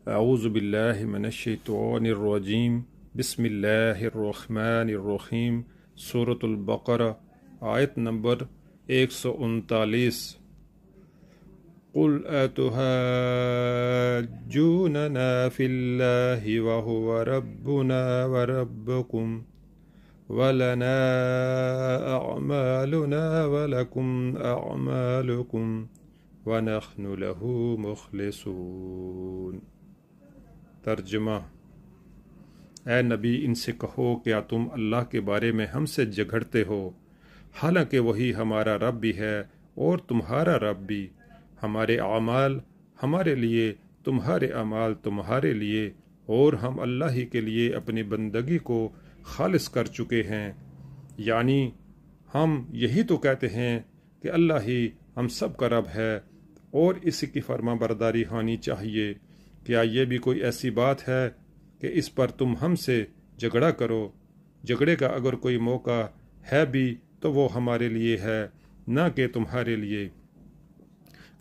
اعوذ باللہ من الشیطان الرجیم بسم اللہ الرحمن الرحیم سورۃ البقرہ آیت نمبر 139 قل اتحاجوننا فی اللہ وہو ربنا وربکم ولنا اعمالنا ولکم اعمالکم ونحن له مخلصون۔ ترجمہ: اے نبی، ان سے کہو کیا تم اللہ کے بارے میں ہم سے جھگڑتے ہو، حالانکہ وہی ہمارا رب بھی ہے اور تمہارا رب بھی، ہمارے اعمال ہمارے لیے، تمہارے اعمال تمہارے لیے، اور ہم اللہ ہی کے لیے اپنی بندگی کو خالص کر چکے ہیں۔ یعنی ہم یہی تو کہتے ہیں کہ اللہ ہی ہم سب کا رب ہے اور اسی کی فرما برداری ہونی چاہیے۔ کیا یہ بھی کوئی ایسی بات ہے کہ اس پر تم ہم سے جھگڑا کرو؟ جھگڑے کا اگر کوئی موقع ہے بھی تو وہ ہمارے لیے ہے، نہ کہ تمہارے لیے،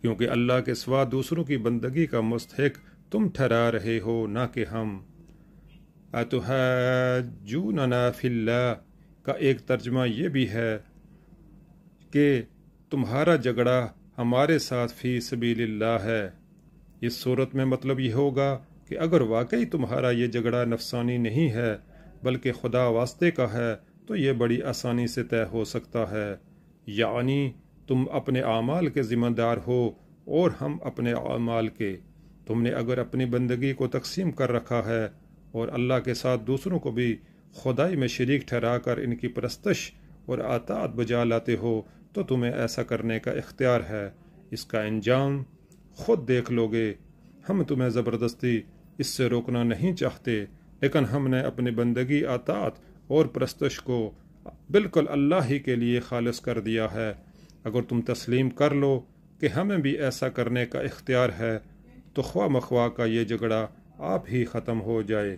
کیونکہ اللہ کے سوا دوسروں کی بندگی کا مستحق تم ٹھہرا رہے ہو، نہ کہ ہم۔ اتحاجوننا فی اللہ کا ایک ترجمہ یہ بھی ہے کہ تمہارا جھگڑا ہمارے ساتھ فی سبیل اللہ ہے۔ اس صورت میں مطلب یہ ہوگا کہ اگر واقعی تمہارا یہ جھگڑا نفسانی نہیں ہے بلکہ خدا واسطے کا ہے تو یہ بڑی آسانی سے طے ہو سکتا ہے۔ یعنی تم اپنے اعمال کے ذمہ دار ہو اور ہم اپنے اعمال کے۔ تم نے اگر اپنی بندگی کو تقسیم کر رکھا ہے اور اللہ کے ساتھ دوسروں کو بھی خدائی میں شریک ٹھہرا کر ان کی پرستش اور اطاعت بجا لاتے ہو تو تمہیں ایسا کرنے کا اختیار ہے۔ اس کا انجام خود دیکھ لو گے۔ ہم تمہیں زبردستی اس سے روکنا نہیں چاہتے، لیکن ہم نے اپنی بندگی، اطاعت اور پرستش کو بالکل اللہ ہی کے لیے خالص کر دیا ہے۔ اگر تم تسلیم کر لو کہ ہمیں بھی ایسا کرنے کا اختیار ہے تو خواہ مخواہ کا یہ جھگڑا آپ ہی ختم ہو جائے۔